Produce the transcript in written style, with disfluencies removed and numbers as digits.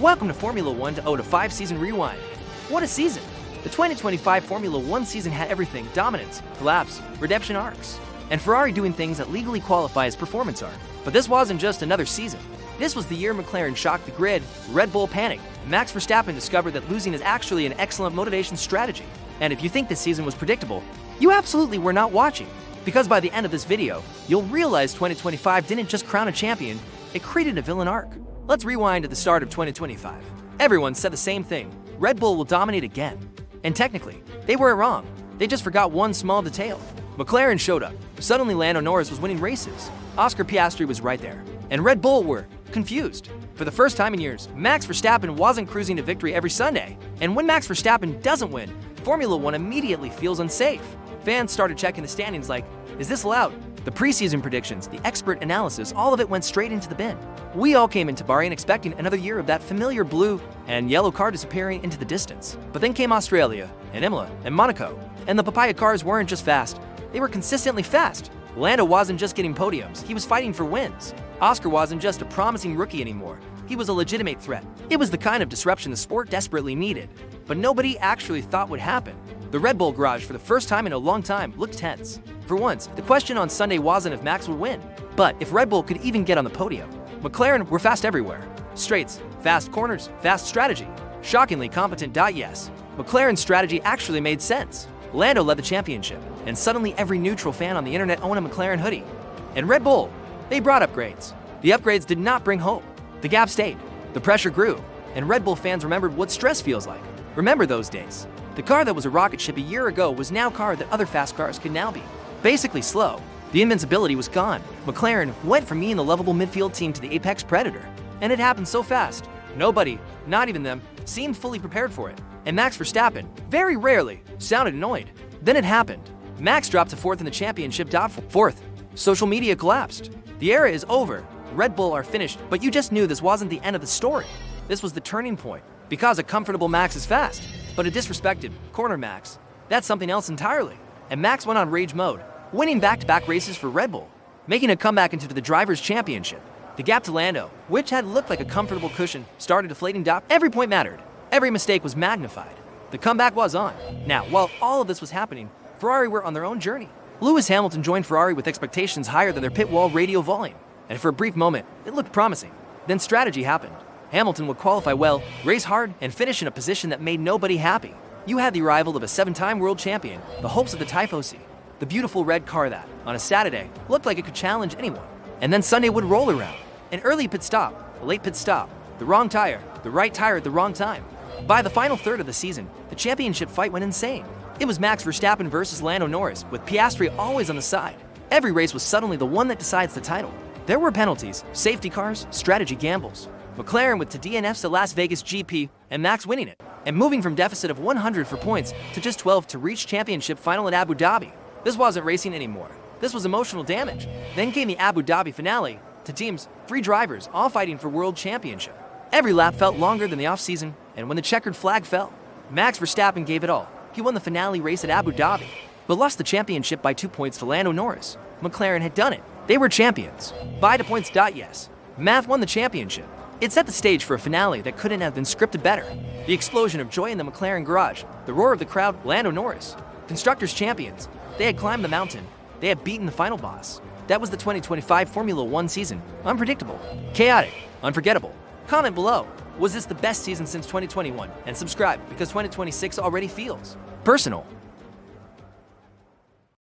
Welcome to Formula 1 to 5 season rewind. What a season! The 2025 Formula 1 season had everything: dominance, collapse, redemption arcs, and Ferrari doing things that legally qualify as performance art. But this wasn't just another season. This was the year McLaren shocked the grid, Red Bull panicked, and Max Verstappen discovered that losing is actually an excellent motivation strategy. And if you think this season was predictable, you absolutely were not watching. Because by the end of this video, you'll realize 2025 didn't just crown a champion, it created a villain arc. Let's rewind to the start of 2025. Everyone said the same thing: Red Bull will dominate again. And technically, they weren't wrong. They just forgot one small detail. McLaren showed up. Suddenly Lando Norris was winning races. Oscar Piastri was right there. And Red Bull were confused. For the first time in years, Max Verstappen wasn't cruising to victory every Sunday. And when Max Verstappen doesn't win, Formula 1 immediately feels unsafe. Fans started checking the standings like, is this allowed? The preseason predictions, the expert analysis, all of it went straight into the bin. We all came into Bahrain expecting another year of that familiar blue and yellow car disappearing into the distance. But then came Australia, and Imola, and Monaco. And the papaya cars weren't just fast, they were consistently fast. Lando wasn't just getting podiums, he was fighting for wins. Oscar wasn't just a promising rookie anymore, he was a legitimate threat. It was the kind of disruption the sport desperately needed. But nobody actually thought would happen. The Red Bull garage, for the first time in a long time, looked tense. For once, the question on Sunday wasn't if Max would win, but if Red Bull could even get on the podium. McLaren were fast everywhere. Straights, fast corners, fast strategy. Shockingly competent. Yes, McLaren's strategy actually made sense. Lando led the championship, and suddenly every neutral fan on the internet owned a McLaren hoodie. And Red Bull, they brought upgrades. The upgrades did not bring hope. The gap stayed, the pressure grew, and Red Bull fans remembered what stress feels like. Remember those days. The car that was a rocket ship a year ago was now a car that other fast cars could now be. Basically slow. The invincibility was gone. McLaren went from being the lovable midfield team to the apex predator. And it happened so fast. Nobody, not even them, seemed fully prepared for it. And Max Verstappen, very rarely, sounded annoyed. Then it happened. Max dropped to fourth in the championship. Fourth. Social media collapsed. The era is over. Red Bull are finished, but you just knew this wasn't the end of the story. This was the turning point. Because a comfortable Max is fast, but a disrespected corner Max, that's something else entirely. And Max went on rage mode, winning back-to-back races for Red Bull, making a comeback into the Drivers' Championship. The gap to Lando, which had looked like a comfortable cushion, started deflating. Every point mattered. Every mistake was magnified. The comeback was on. Now, while all of this was happening, Ferrari were on their own journey. Lewis Hamilton joined Ferrari with expectations higher than their pit wall radio volume, and for a brief moment, it looked promising. Then strategy happened. Hamilton would qualify well, race hard, and finish in a position that made nobody happy. You had the arrival of a 7-time world champion, the hopes of the Tifosi, the beautiful red car that, on a Saturday, looked like it could challenge anyone. And then Sunday would roll around. An early pit stop, a late pit stop, the wrong tire, the right tire at the wrong time. By the final third of the season, the championship fight went insane. It was Max Verstappen versus Lando Norris, with Piastri always on the side. Every race was suddenly the one that decides the title. There were penalties, safety cars, strategy gambles. McLaren with to DNFs to Las Vegas GP, and Max winning it, and moving from deficit of 100 for points to just 12 to reach championship final at Abu Dhabi. This wasn't racing anymore. This was emotional damage. Then came the Abu Dhabi finale, to teams, 3 drivers, all fighting for world championship. Every lap felt longer than the off-season, and when the checkered flag fell, Max Verstappen gave it all. He won the finale race at Abu Dhabi, but lost the championship by 2 points to Lando Norris. McLaren had done it. They were champions. By the points. Yes, Math won the championship. It set the stage for a finale that couldn't have been scripted better. The explosion of joy in the McLaren garage, the roar of the crowd. Lando Norris, Constructors champions. They had climbed the mountain. They had beaten the final boss. That was the 2025 Formula 1 season. Unpredictable, chaotic, unforgettable. Comment below, was this the best season since 2021? And subscribe, because 2026 already feels personal.